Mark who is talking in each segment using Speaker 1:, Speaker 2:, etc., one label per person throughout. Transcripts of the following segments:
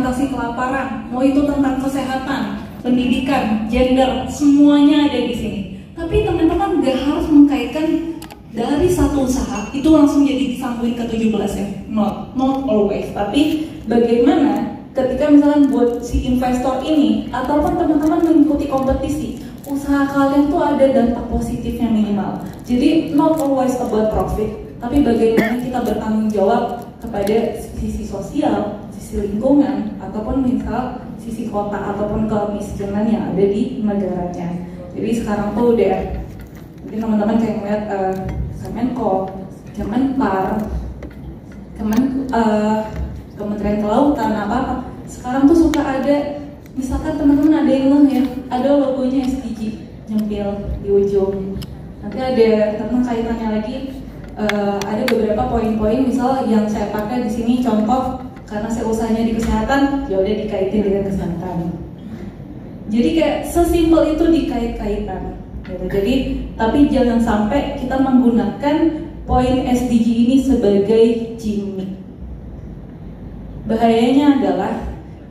Speaker 1: mengatasi kelaparan, mau itu tentang kesehatan, pendidikan, gender, semuanya ada di sini. Tapi teman-teman nggak harus mengkaitkan dari satu usaha itu langsung jadi disambungin ke 17 ya. Not always. Tapi bagaimana ketika misalkan buat si investor ini ataupun teman-teman mengikuti kompetisi, usaha kalian tuh ada dampak positifnya minimal. Jadi not always about profit, tapi bagaimana kita bertanggung jawab kepada sisi sosial, sisi lingkungan, ataupun misal sisi kota ataupun kemiskinan yang ada di negaranya. Jadi sekarang tuh udah mungkin teman-teman kayak ngeliat Kemenko, Kemenpar, Kementerian Kelautan apa sekarang tuh suka ada, misalkan teman-teman ada yang ya, ada logonya SDG nyempil di ujung. Nanti ada tentang kaitannya lagi, ada beberapa poin-poin misal yang saya pakai di sini contoh karena saya usahanya di kesehatan, ya udah dikaitin dengan kesehatan. Jadi kayak sesimpel itu dikait-kaitan. Gitu. Jadi tapi jangan sampai kita menggunakan poin SDG ini sebagai gimmick. Bahayanya adalah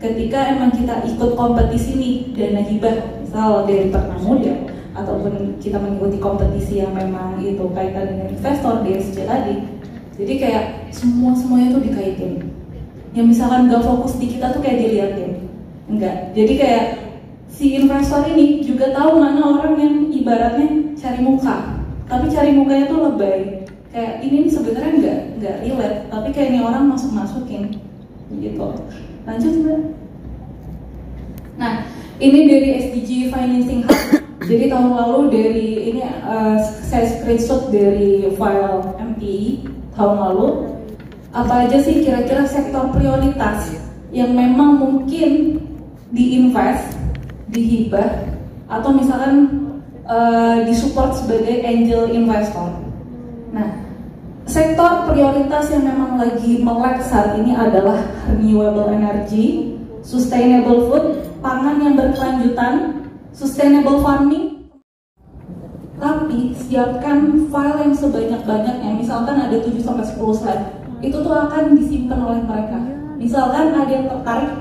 Speaker 1: ketika emang kita ikut kompetisi nih dana hibah, misal dari Pernamuda ataupun kita mengikuti kompetisi yang memang itu kaitan dengan investor DSC tadi. Jadi kayak semuanya tuh dikaitin. Yang misalkan gak fokus di kita tuh kayak diliatin. Enggak. Jadi kayak si investor ini juga tahu mana orang yang ibaratnya cari muka, tapi cari mukanya tuh lebay. Kayak ini sebenarnya nggak relate, tapi kayak ini orang masukin, gitu. Lanjut Mbak. Nah, ini dari SDG Financing Hub. Jadi tahun lalu dari ini saya screenshot dari file MPI tahun lalu. Apa aja sih kira-kira sektor prioritas yang memang mungkin diinvest, dihibah, atau misalkan disupport sebagai angel investor. Nah, sektor prioritas yang memang lagi melek saat ini adalah renewable energy, sustainable food, pangan yang berkelanjutan, sustainable farming. Tapi siapkan file yang sebanyak-banyaknya, misalkan ada 7-10 slide, itu tuh akan disimpan oleh mereka. Misalkan ada yang tertarik,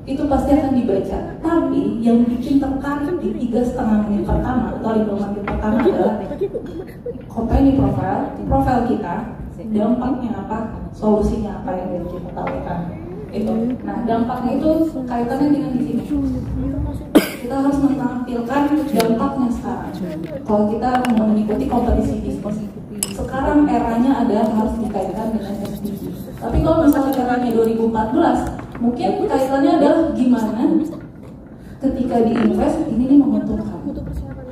Speaker 1: itu pasti akan dibaca. Tapi yang bikin tertarik di 3,5 menit pertama atau 5 menit pertama adalah company profile kita, dampaknya apa, solusinya apa yang kita tawarkan. Itu. Nah, dampaknya itu kaitannya dengan di sini. Kita harus menampilkan dampaknya sekarang. Kalau kita mau mengikuti kompetisi bisnis, sekarang eranya adalah harus dikaitkan dengan SDG. Tapi kalau misalnya eranya 2014, mungkin kaitannya adalah gimana ketika diinvest ini menguntungkan.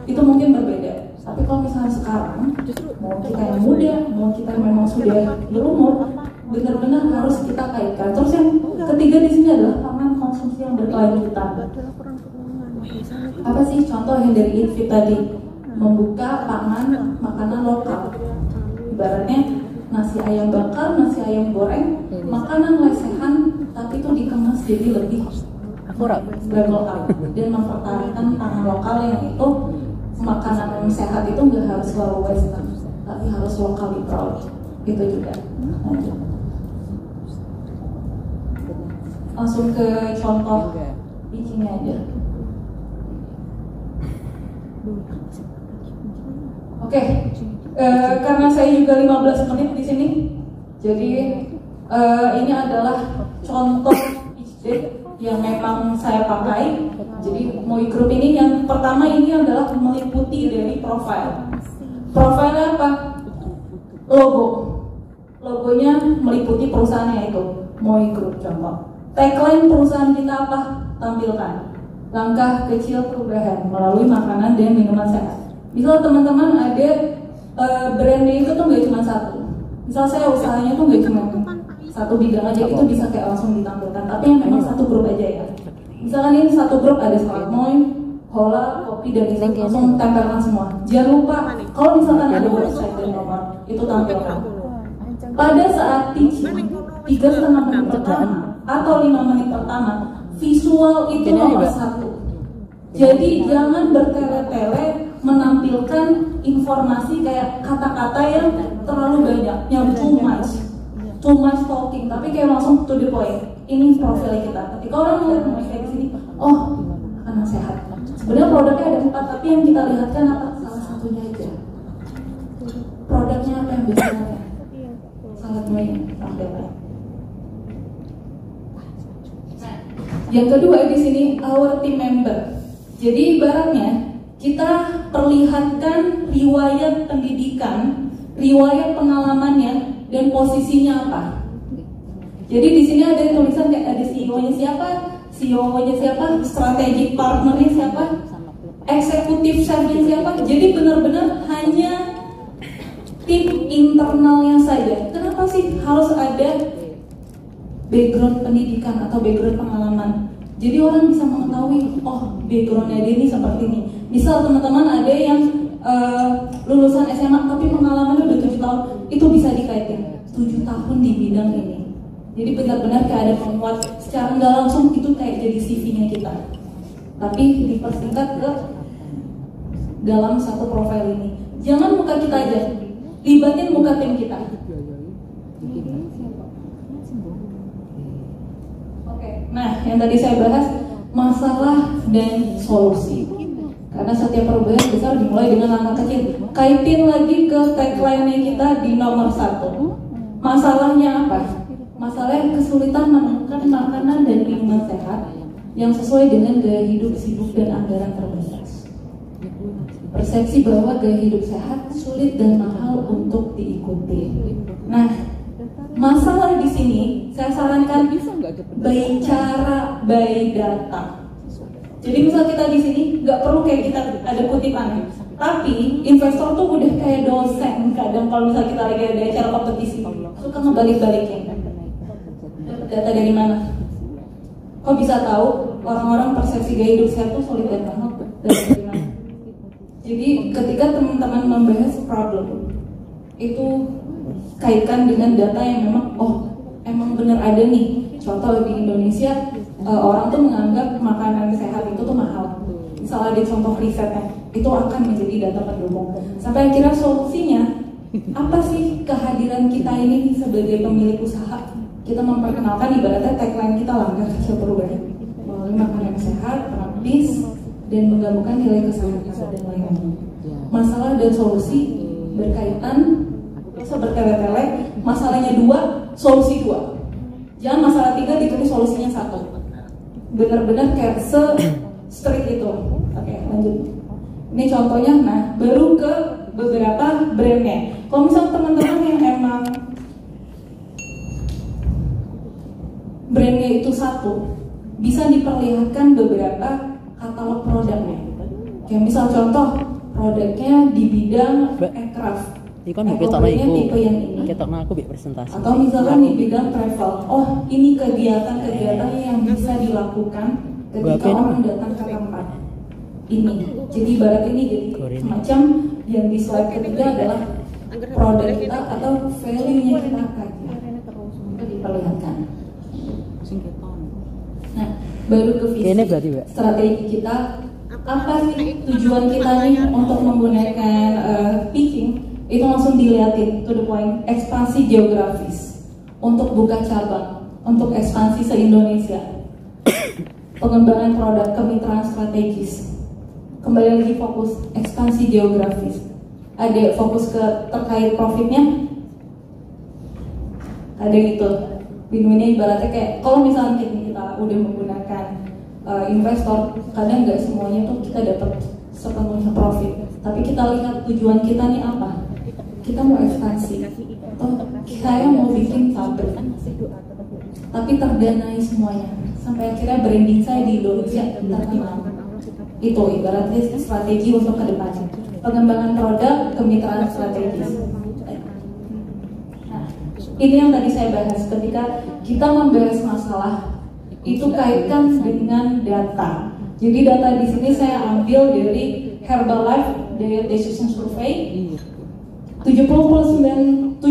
Speaker 1: Itu mungkin berbeda. Tapi kalau misalnya sekarang, mau kita yang muda, mau kita yang memang sudah berumur, benar-benar harus kita kaitkan. Terus yang ketiga di sini adalah pangan konsumsi yang berkelanjutan. Apa sih contoh yang dari Infit tadi? Membuka pangan makanan lokal. Ibaratnya nasi ayam bakar, nasi ayam goreng, makanan lesehan, tapi itu dikemas jadi lebih brand lokal dan mempertahankan pangan lokal yang itu makanan sehat itu nggak harus selalu western, tapi harus locally proud. Itu juga. Langsung ke contoh pitching-nya aja. Oke. Karena saya juga 15 menit di sini, jadi ini adalah contoh pitch deck yang memang saya pakai. Jadi Moi Group ini yang pertama ini adalah meliputi dari profile. Profilnya apa? Logonya meliputi perusahaannya itu Moi Group contoh. Tagline perusahaan kita apa? Tampilkan. Langkah kecil perubahan melalui makanan dan minuman sehat. Misal teman-teman ada brandnya itu tuh nggak cuma satu. Misal saya usahanya tuh nggak cuma satu bidang aja, itu bisa kayak langsung ditampilkan. Tapi yang memang satu grup aja ya. Misalkan ini satu grup ada Serat Moi, Hola, Kopi, dan itu langsung tempelkan semua. Jangan lupa kalau misalkan ada website dan nomor itu tampilkan. Pada saat pitching 3,5 menit pertama atau 5 menit pertama, visual itu nomor satu. Jadi jangan bertele-tele menampilkan informasi kayak kata-kata yang terlalu banyak, yang too much. too much talking, tapi kayak langsung to the point. Ini profil kita. Ketika orang melihat kayak di sini, oh makanan sehat. Sebenarnya produknya ada 4, tapi yang kita lihatkan apa? Salah satunya aja. Produknya apa yang biasanya? Salah satunya profilnya. Yang kedua di sini our team member. Jadi ibaratnya kita perlihatkan riwayat pendidikan, riwayat pengalamannya, dan posisinya apa. Jadi di sini ada tulisan kayak ada CEO-nya siapa, strategic partnernya siapa, eksekutif chefnya siapa. Jadi benar-benar hanya tim internalnya saja. Kenapa sih harus ada background pendidikan atau background pengalaman? Jadi orang bisa mengetahui, oh backgroundnya dia ini seperti ini. Misal teman-teman ada yang lulusan SMA tapi pengalamannya udah 7 tahun, itu bisa dikaitin 7 tahun di bidang ini. Jadi benar-benar kayak ada penguat, secara nggak langsung itu kayak jadi CV-nya kita. Tapi dipersingkat ke dalam satu profil ini. Jangan muka kita aja, libatin muka tim kita. Oke, nah yang tadi saya bahas masalah dan solusi. Karena setiap perubahan besar dimulai dengan langkah kecil. Kaitin lagi ke tagline-nya kita di nomor 1. Masalahnya apa? Masalahnya kesulitan menemukan makanan dan minuman sehat yang sesuai dengan gaya hidup sibuk dan anggaran terbatas. Persepsi bahwa gaya hidup sehat sulit dan mahal untuk diikuti. Nah, masalah di sini saya sarankan by cara, by data. Jadi misal kita di sini nggak perlu kayak kita ada kutipan, tapi investor tuh udah kayak dosen kadang kalau misal kita lagi ada acara kompetisi suka ngebalik-balikin. Data dari mana? Kok bisa tahu orang-orang persepsi gaya hidup sehat tuh sulit dan mahal? Dari mana? Jadi ketika teman-teman membahas problem itu kaitkan dengan data yang memang emang benar ada nih. Contoh di Indonesia orang tuh menganggap makanan sehat itu tuh mahal. Misalnya di contoh risetnya itu akan menjadi data pendukung. Sampai akhirnya solusinya apa sih kehadiran kita ini sebagai pemilik usaha? Kita memperkenalkan ibaratnya tagline kita langkah kecil perubahan melalui makanan sehat, praktis, dan menggabungkan nilai kesehatan dan lain-lain. Masalah dan solusi berkaitan, bertele-tele. Masalahnya 2, solusi 2. Jangan masalah 3 ditulis solusinya 1. Benar-benar kayak se-strict itu. Oke, lanjut. Ini contohnya, nah baru ke beberapa brandnya. Kalau misal teman-teman yang emang brandnya itu 1, bisa diperlihatkan beberapa katalog produknya. Kayak misal contoh produknya di bidang aircraft.
Speaker 2: Ikan ketoknya
Speaker 1: tipe yang ini.
Speaker 2: Ketoknya aku biar presentasi.
Speaker 1: Atau misalkan di bidang travel. Oh, ini kegiatan-kegiatan yang bisa dilakukan ketika orang datang ke tempat ini. Jadi ibarat ini jadi semacam yang di slide ketiga adalah produk kita atau value-nya kita akan diperlihatkan. Nah, baru ke visi strategi kita. Apa sih tujuan kita nih untuk menggunakan pitching? Itu langsung dilihatin to the point. Ekspansi geografis untuk buka cabang, untuk ekspansi se-Indonesia, pengembangan produk, kemitraan strategis. Kembali lagi fokus ekspansi geografis. Ada fokus ke terkait profitnya, ada gitu. Binumnya ibaratnya kayak kalau misalnya kita udah menggunakan investor, kadang nggak semuanya tuh kita dapat sepenuhnya profit. Tapi kita lihat tujuan kita nih apa? Kita mau ekspansi, atau saya mau bikin pabrik, tapi terdanai semuanya. Sampai akhirnya branding saya di Indonesia terkenal. Itu ibaratnya strategi untuk kedepannya. Pengembangan produk, kemitraan strategis. Nah, ini yang tadi saya bahas ketika kita membahas masalah itu kaitkan dengan data. Jadi data di sini saya ambil dari Herbalife Diet Decision Survey. 79%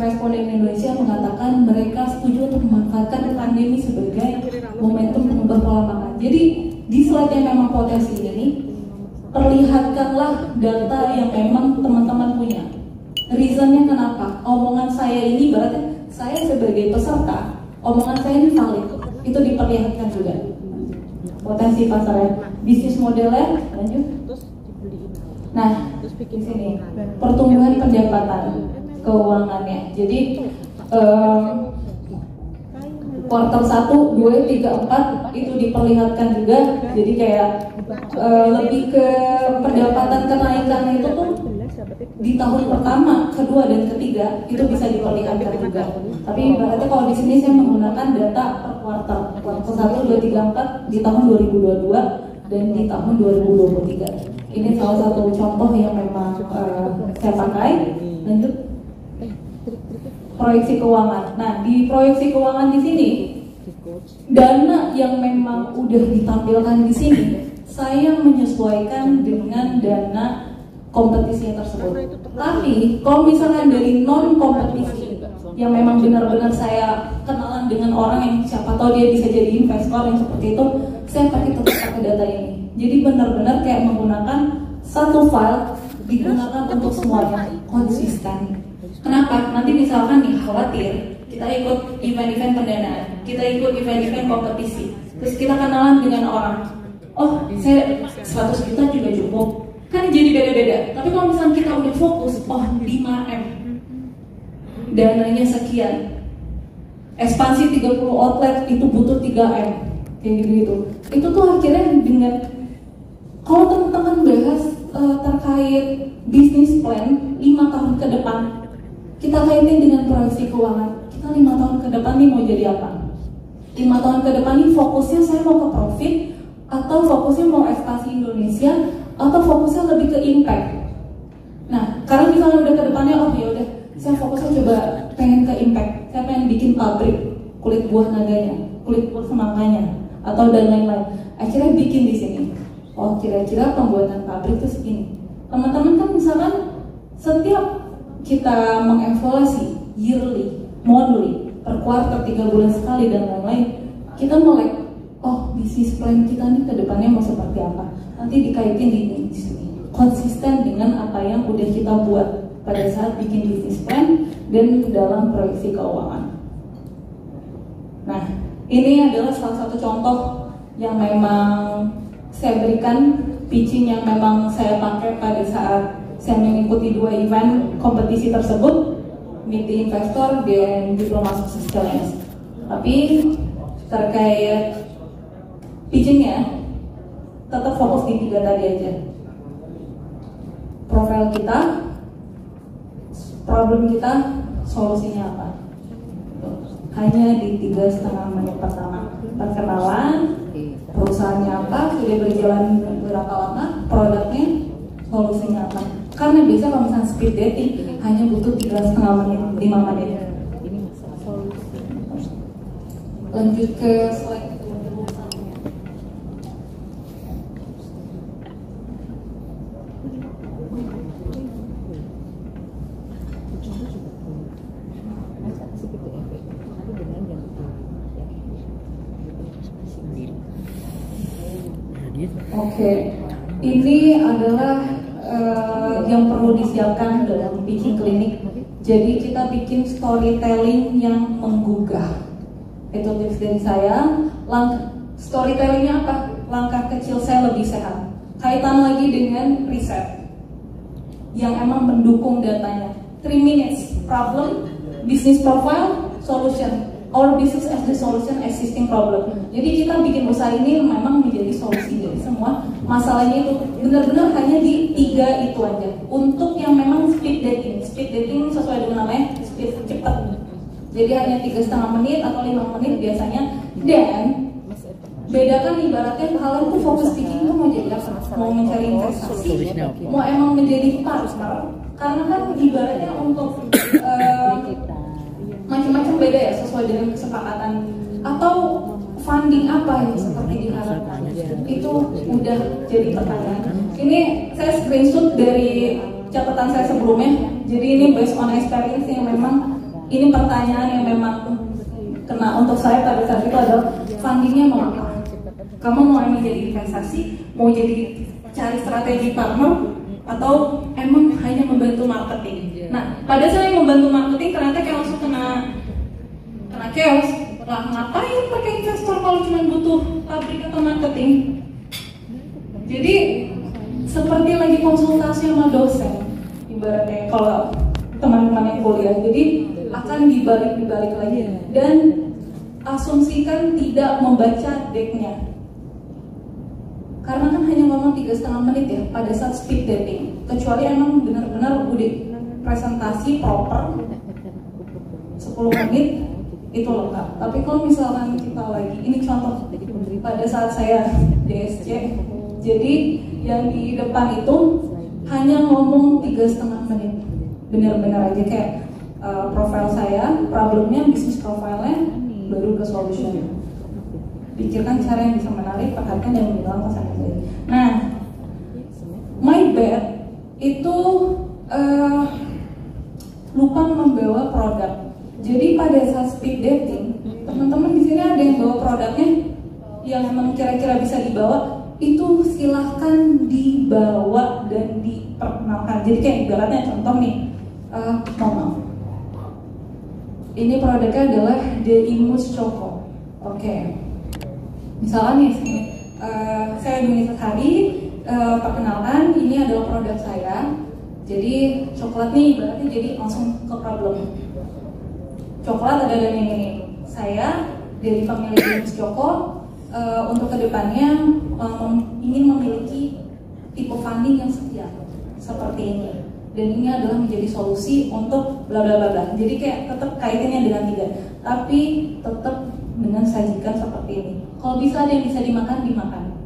Speaker 1: responden Indonesia mengatakan mereka setuju untuk memanfaatkan pandemi sebagai momentum mengubah pola makan. Jadi di slide yang memang potensi ini, perlihatkanlah data yang memang teman-teman punya. Reasonnya kenapa? Omongan saya ini berarti saya sebagai peserta, omongan saya ini valid, itu diperlihatkan juga potensi pasarnya, bisnis modelnya, lanjut. Nah, di sini pertumbuhan pendapatan keuangannya. Jadi kuartal 1, 2, 3, 4 itu diperlihatkan juga. Jadi kayak lebih ke pendapatan kenaikan itu tuh di tahun pertama, kedua dan ketiga itu bisa diperlihatkan juga. Tapi berarti kalau di sini saya menggunakan data per kuartal, kuartal 1, 2, 3, 4 di tahun 2022 dan di tahun 2023. Ini salah satu contoh yang memang saya pakai. Lanjut. Proyeksi keuangan. Nah, di proyeksi keuangan di sini dana yang memang udah ditampilkan di sini saya menyesuaikan dengan dana kompetisi tersebut. Tapi kalau misalkan dari non kompetisi yang memang benar-benar saya kenalan dengan orang yang siapa tahu dia bisa jadi investor yang seperti itu, saya tetap pakai data ini. Jadi benar-benar kayak menggunakan satu file digunakan untuk semuanya, konsisten. Kenapa? Nanti misalkan nih khawatir kita ikut event-event pendanaan, kita ikut event-event kompetisi, terus kita kenalan dengan orang, oh saya 100 juta juga cukup, kan jadi beda-beda. Tapi kalau misalnya kita udah fokus, oh 5M dananya sekian, ekspansi 30 outlet itu butuh 3M, kayak gitu. Itu tuh akhirnya dengan kalau teman-teman bahas terkait bisnis plan 5 tahun ke depan, kita kaitin dengan proyeksi keuangan. Kita 5 tahun ke depan nih mau jadi apa? 5 tahun ke depan nih fokusnya saya mau ke profit, atau fokusnya mau ekspansi Indonesia, atau fokusnya lebih ke impact. Nah, karena misalnya udah ke depannya, oh ya udah, saya fokusnya coba pengen ke impact. Saya pengen bikin pabrik kulit buah naganya, kulit buah semangkanya, atau dan lain-lain. Akhirnya bikin di sini. Oh, kira-kira pembuatan pabrik itu segini. Teman-teman kan misalkan setiap kita mengevaluasi yearly, monthly, per kuartal, 3 bulan sekali dan lain-lain, kita melek, oh bisnis plan kita nih ke depannya mau seperti apa. Nanti dikaitin di sini, konsisten dengan apa yang udah kita buat pada saat bikin bisnis plan dan dalam proyeksi keuangan. Nah, ini adalah salah satu contoh yang memang saya berikan, pitching yang memang saya pakai pada saat saya mengikuti 2 event kompetisi tersebut, Meet the Investor dan Diploma Sukses Challenge. Tapi terkait pitchingnya tetap fokus di 3 tadi aja. Profil kita, problem kita, solusinya apa. Hanya di 3,5 menit pertama. Perkenalan, perusahaannya apa, sudah berjalan berapa lama, produknya, solusinya apa. Karena biasa kalau misalnya speed dating hanya butuh 3,5 menit, 5 menit. Lanjut ke slide. Oke, ini adalah yang perlu disiapkan dalam pitching klinik. Jadi kita bikin storytelling yang menggugah. Itu tips dari saya. Storytellingnya apa? Langkah kecil saya lebih sehat. Kaitan lagi dengan riset yang emang mendukung datanya. 3 minutes, problem, business profile, solution. Our business as the solution existing problem. Jadi kita bikin usaha ini memang menjadi solusi dari semua masalahnya itu. Benar-benar hanya di 3 itu aja. Untuk yang memang speed dating sesuai dengan namanya speed cepat. Jadi hanya 3,5 menit atau 5 menit biasanya. Dan bedakan ibaratnya kalian tuh fokus speaking tuh mau jadi apa? Mau mencari investasi, mau emang menjadi partner. Karena kan ibaratnya untuk macam-macam beda ya sesuai dengan kesepakatan, atau funding apa yang seperti diharapkan. Itu udah jadi pertanyaan. Ini saya screenshot dari catatan saya sebelumnya. Jadi ini based on experience yang memang ini pertanyaan yang memang kena untuk saya pada saat itu adalah fundingnya mau apa? Kamu mau emang jadi investasi, mau jadi cari strategi partner, atau emang hanya membantu marketing? Nah, pada saya yang membantu marketing ternyata kayak langsung kena chaos. Lah ngapain pakai investor kalau cuma butuh pabrik atau marketing? Jadi seperti lagi konsultasi sama dosen, ibaratnya kalau teman-teman yang kuliah. Jadi akan dibalik lagi dan asumsikan tidak membaca decknya. Karena kan hanya ngomong 3,5 menit ya pada saat speed dating. Kecuali emang benar-benar udah presentasi proper 10 menit itu lengkap. Tapi kalau misalkan kita lagi, ini contoh pada saat saya DSC, jadi yang di depan itu hanya ngomong 3,5 menit, benar-benar aja kayak profil saya, problemnya, bisnis profilnya, baru ke solution. Pikirkan cara yang bisa menarik, perhatikan dan menghilang kesan saya. Nah, my bad itu lupa membawa produk. Jadi pada saat speed dating, teman-teman di sini ada yang bawa produknya yang memang kira-kira bisa dibawa, itu silahkan dibawa dan diperkenalkan. Jadi kayak ibaratnya contoh nih, maaf, ini produknya adalah The Imus Choco. Oke. Misalkan nih, saya Yunita Hari, perkenalkan ini adalah produk saya. Jadi coklat nih ibaratnya jadi langsung ke problem. Coklat adalah yang ini. Saya dari pemilik Imus Choco untuk kedepannya ingin memiliki tipe funding yang setia seperti ini. Dan ini adalah menjadi solusi untuk bla bla bla bla. Jadi kayak tetap kaitannya dengan tiga, tapi tetap dengan sajikan seperti ini. Kalau bisa ada yang bisa dimakan,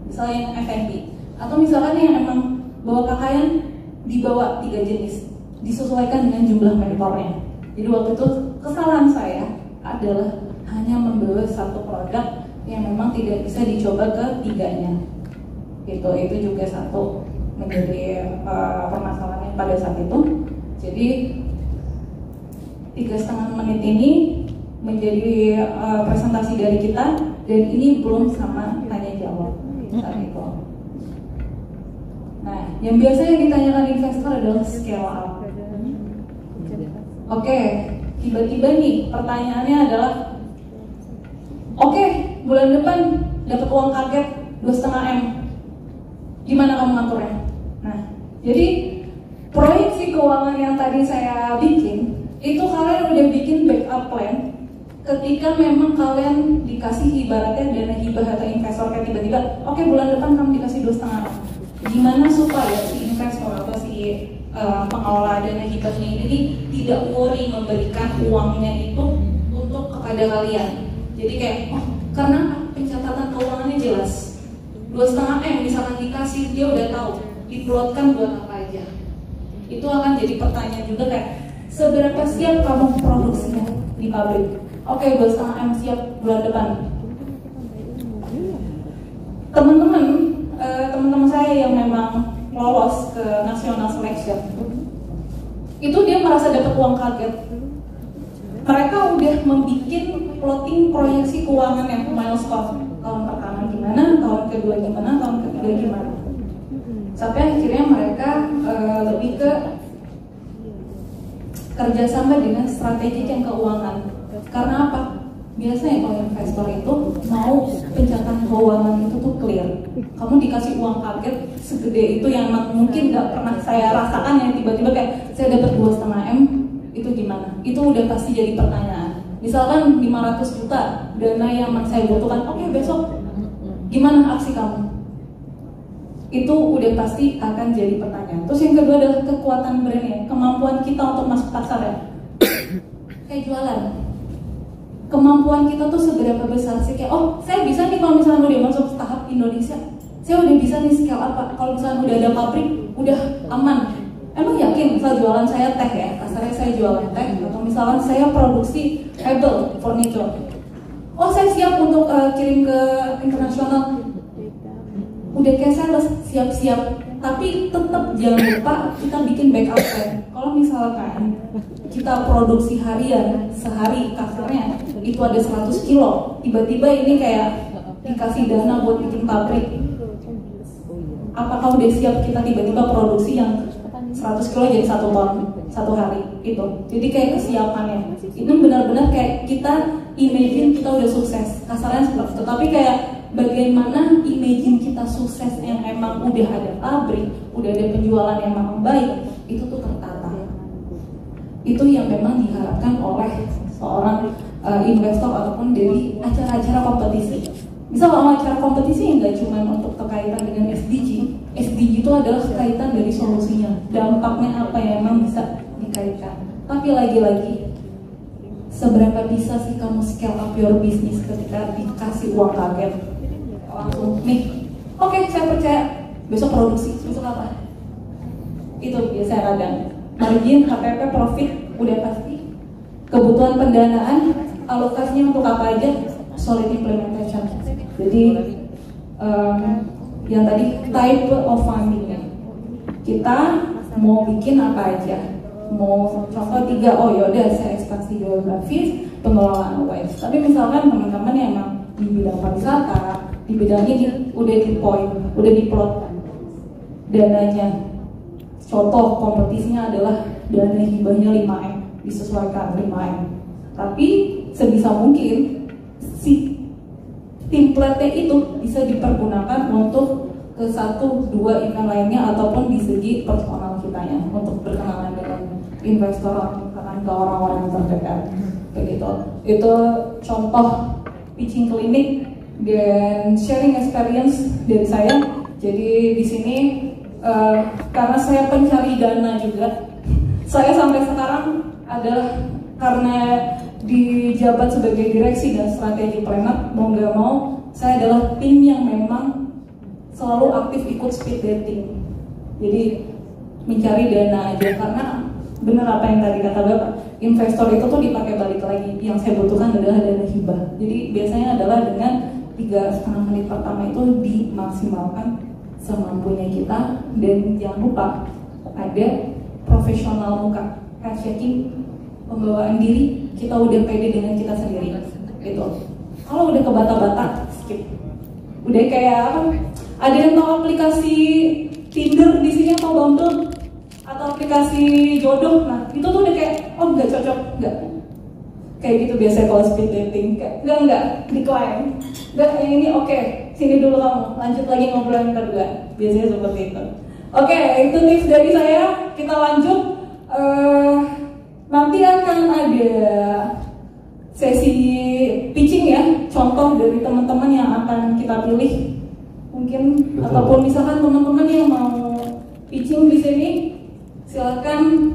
Speaker 1: misalnya yang F&B, atau misalkan yang emang bawa pakaian dibawa 3 jenis, disesuaikan dengan jumlah mentornya. Jadi waktu itu kesalahan saya adalah hanya membawa satu produk yang memang tidak bisa dicoba ketiganya. Itu juga satu menjadi permasalahan pada saat itu. Jadi 3,5 menit ini menjadi presentasi dari kita, dan ini belum sama tanya jawab saat itu. Nah, yang biasanya ditanyakan investor adalah scale up. Oke, tiba-tiba nih pertanyaannya adalah, oke, bulan depan dapat uang kaget 2,5 M, gimana kamu ngaturnya? Nah, jadi proyeksi keuangan yang tadi saya bikin, itu kalian udah bikin backup plan. Ketika memang kalian dikasih ibaratnya dana hibah atau investor kayak tiba-tiba, oke, bulan depan kamu dikasih 2,5, gimana supaya si investor atau si pengelola dana hibahnya ini tidak worry memberikan uangnya itu untuk kepada kalian. Jadi kayak, karena pencatatan keuangannya jelas, 2,5 M misalkan dikasih, dia udah tahu diplotkan buat apa aja. Itu akan jadi pertanyaan juga kayak, seberapa siap kamu produksinya di pabrik? Oke, 2,5 M siap bulan depan. Teman-teman saya yang memang lolos ke national selection, itu dia merasa dapat uang kaget. Mereka udah membuat plotting proyeksi keuangan yang milestone. Tahun pertama gimana, tahun kedua gimana, tahun ketiga gimana. Sampai akhirnya mereka lebih ke kerjasama dengan strategi yang keuangan. Karena apa? Biasanya kalau investor itu mau pencatatan keuangan itu tuh clear. Kamu dikasih uang kaget segede itu yang mungkin nggak pernah saya rasakan, yang tiba-tiba kayak saya dapat 2,5 M, itu gimana? Itu udah pasti jadi pertanyaan. Misalkan 500 juta dana yang saya butuhkan, oke, besok gimana aksi kamu? Itu udah pasti akan jadi pertanyaan. Terus yang kedua adalah kekuatan brandnya, kemampuan kita untuk masuk pasar ya. Kayak jualan. Kemampuan kita tuh seberapa besar sih? Kayak, oh, saya bisa nih kalau misalnya udah masuk tahap Indonesia, saya udah bisa nih scale apa? Kalau misalnya udah ada pabrik, udah aman. Emang yakin misal jualan saya teh ya, kasarnya saya jualan teh, atau misalnya saya produksi mebel, furniture. Oh, saya siap untuk kirim ke internasional. Udah kayak saya siap-siap, tapi tetap jangan lupa kita bikin backup plan. Kalau misalkan kita produksi harian, sehari kasarnya itu ada 100 kilo, tiba-tiba ini kayak dikasih dana buat bikin pabrik, apakah udah siap kita tiba-tiba produksi yang 100 kilo jadi 1 ton satu hari itu? Jadi kayak kesiapannya itu benar-benar kayak kita imagine kita udah sukses, kasarnya seperti itu. Tapi kayak bagaimana imagine kita sukses yang emang udah ada pabrik, udah ada penjualan yang memang baik, itu tuh tertata. Itu yang memang diharapkan oleh seorang investor ataupun dari acara-acara kompetisi. Misal kalau acara kompetisi nggak cuma untuk terkaitan dengan SDG. SDG itu adalah kaitan dari solusinya, dampaknya apa yang memang bisa dikaitkan. Tapi lagi-lagi, seberapa bisa sih kamu scale up your business ketika dikasih uang kaget langsung nih, oke, saya percaya besok produksi, besok apa? Itu biasanya kadang margin, HPP, profit udah pasti, kebutuhan pendanaan, alokasinya untuk apa aja, solid implementation. Jadi yang tadi type of fundingnya, kita mau bikin apa aja, mau contoh 3, oh yaudah saya ekspansi geografis, pengelolaan waste. Tapi misalkan teman-teman yang emang di bidang pariwisata, di bidang ini udah diplot dananya. Contoh kompetisinya adalah dana hibahnya 5M, disesuaikan 5M. Tapi sebisa mungkin si template itu bisa dipergunakan untuk ke 1-2 event lainnya ataupun di segi personal kitanya untuk berkenalan dengan investor, ke orang-orang yang terdekat begitu. Itu contoh pitching klinik dan sharing experience dari saya. Jadi di sini karena saya pencari dana juga, saya sampai sekarang adalah karena dijabat sebagai direksi dan strategi planner, mau nggak mau saya adalah tim yang memang selalu aktif ikut speed dating. Jadi mencari dana aja, karena benar apa yang tadi kata Bapak, investor itu tuh dipakai balik lagi. Yang saya butuhkan adalah dana hibah. Jadi biasanya adalah dengan 3,5 menit pertama itu dimaksimalkan semampunya kita, dan jangan lupa ada profesional muka, cash checking, pembawaan diri, kita udah pede dengan kita sendiri gitu. Kalau udah ke bata-bata, skip. Udah kayak apa? Ada yang tahu aplikasi Tinder di sini atau Bumble atau aplikasi jodoh? Nah itu tuh udah kayak, oh nggak cocok, nggak. Kayak gitu biasanya kalau speed dating, kayak nggak decline. Nggak, yang ini oke, sini dulu kamu, lanjut lagi ngobrol yang kedua. Biasanya seperti itu. Oke, itu tips dari saya. Kita lanjut. Nanti akan ada sesi pitching ya, contoh dari teman-teman yang akan kita pilih mungkin. Betul. Ataupun misalkan teman-teman yang mau pitching di sini, silakan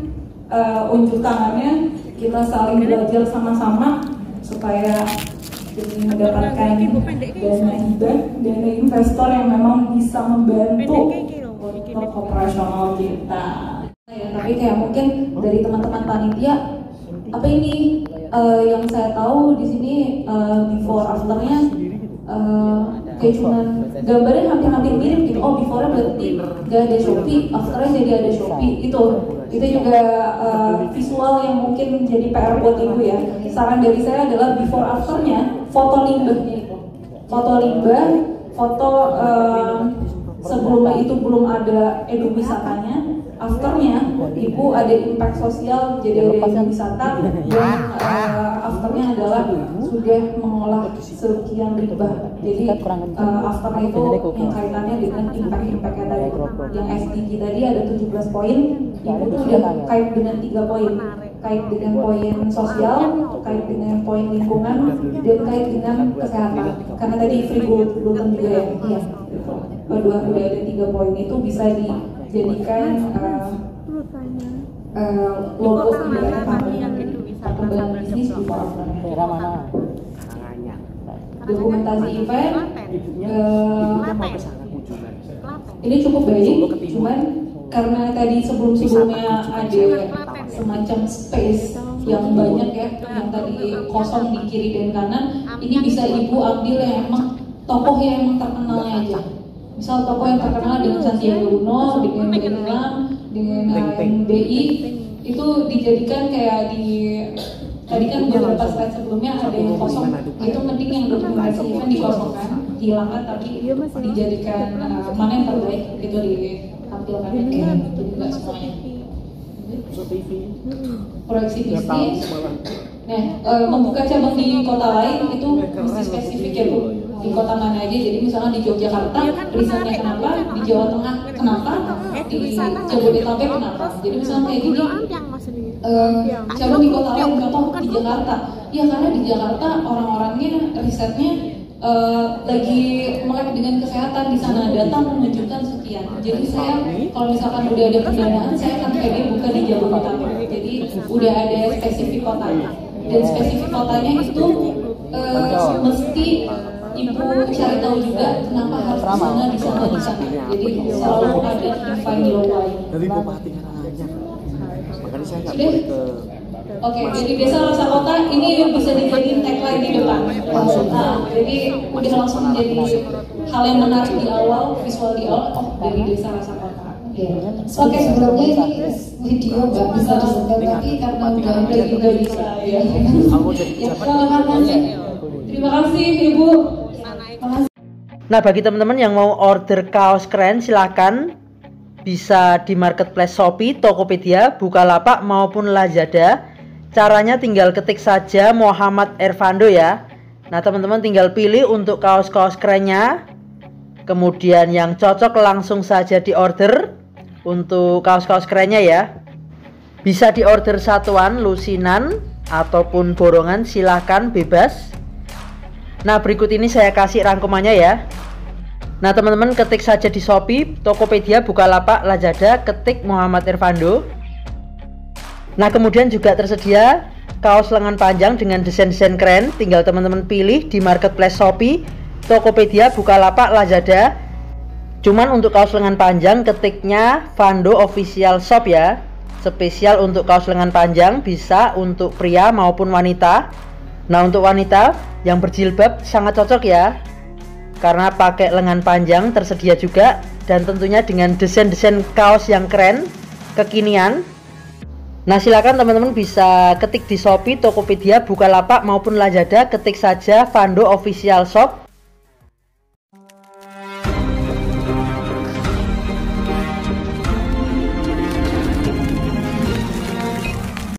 Speaker 1: unjuk tangannya, kita saling belajar sama-sama supaya jadi mendapatkan dana hibah, dana investor yang memang bisa membantu untuk operasional kita. Ya, tapi kayak mungkin dari teman-teman panitia, apa ini yang saya tahu di sini before afternya kayak cuman gambarnya hampir-hampir mirip gitu. Oh, before-nya berarti gak ada Shopee, afternya jadi ada Shopee. Itu juga visual yang mungkin jadi PR buat ibu ya. Saran dari saya adalah before afternya foto limbahnya itu, foto sebelumnya itu belum ada eduwisatanya, afternya ibu ada impact sosial, jadi ada eduwisata, dan afternya adalah sudah mengolah sekian limbah. Jadi afternya itu yang kaitannya dengan impact-impactnya tadi. Yang SDG tadi ada 17 poin, ibu tuh udah kait dengan 3 poin, kait dengan poin sosial, kait dengan poin lingkungan, dan kait dengan kesehatan. Karena tadi free gluten juga ya, iya. Udah ada 3 poin itu bisa dijadikan logo perkembangan bisnis di mana. Dokumentasi event ini cukup baik, cuman karena tadi sebelumnya ada semacam space yang banyak ya, yang tadi kosong di kiri dan kanan, ini bisa ibu ambil yang emang tokoh yang emang terkenalnya aja. Misal tokoh yang terkenal dengan Sandiaga Uno, dengan Benilang, dengan BI, itu dijadikan kayak di tadi kan beberapa slide sebelumnya ada yang kosong, itu penting yang dokumentasi event dikosongkan, dihilangkan, tapi dijadikan mana yang terbaik itu ditampilkan ya, itu juga semuanya. Proyeksi bisnis Nah, membuka cabang di kota lain itu mesti spesifik ya Bu. Di kota mana aja, jadi misalnya di Yogyakarta, risetnya kenapa, di Jawa Tengah kenapa, di Jabodetabek kenapa. Jadi misalnya kayak gini, cabang di kota lain kenapa di Jakarta. Ya karena di Jakarta orang-orangnya risetnya lagi melek dengan kesehatan di sana, data menunjukkan sekian. Jadi saya kalau misalkan udah ada pendanaan, saya akan pede buka di Jabodetabek. Jadi udah ada spesifik kotanya, dan spesifik kotanya itu mesti Ibu cari tahu juga kenapa harus di sana. Jadi selalu ada define your why.
Speaker 3: Dari Bupati Karanganyar. Makanya saya nggak
Speaker 1: Sudah?
Speaker 3: boleh ke.
Speaker 1: Oke, jadi desa rasa kota ini bisa dijadiin tagline di depan. Jadi udah langsung menjadi hal yang menarik di awal, visual di awal. Oh, dari desa rasa kota.
Speaker 4: Oke, sebelumnya ini video nggak bisa disetel, tapi karena udah ada juga bisa ya.
Speaker 1: Terima kasih Ibu.
Speaker 5: Nah, bagi teman-teman yang mau order kaos keren, silahkan bisa di marketplace Shopee, Tokopedia, Bukalapak maupun Lazada. Caranya tinggal ketik saja Muhammad Ervando ya. Nah, teman-teman tinggal pilih untuk kaos-kaos kerennya. Kemudian yang cocok langsung saja di order untuk kaos-kaos kerennya ya. Bisa di order satuan, lusinan ataupun borongan, silahkan bebas. Nah, berikut ini saya kasih rangkumannya ya. Nah, teman-teman ketik saja di Shopee, Tokopedia, Bukalapak, Lazada, ketik Muhammad Ervando. Nah, kemudian juga tersedia kaos lengan panjang dengan desain-desain keren. Tinggal teman-teman pilih di marketplace Shopee, Tokopedia, Bukalapak, Lazada. Cuman untuk kaos lengan panjang ketiknya Vando Official Shop ya. Spesial untuk kaos lengan panjang, bisa untuk pria maupun wanita. Nah, untuk wanita yang berjilbab sangat cocok ya, karena pakai lengan panjang tersedia juga, dan tentunya dengan desain-desain kaos yang keren, kekinian. Nah, silakan teman-teman bisa ketik di Shopee, Tokopedia, Bukalapak maupun Lazada, ketik saja Vando Official Shop.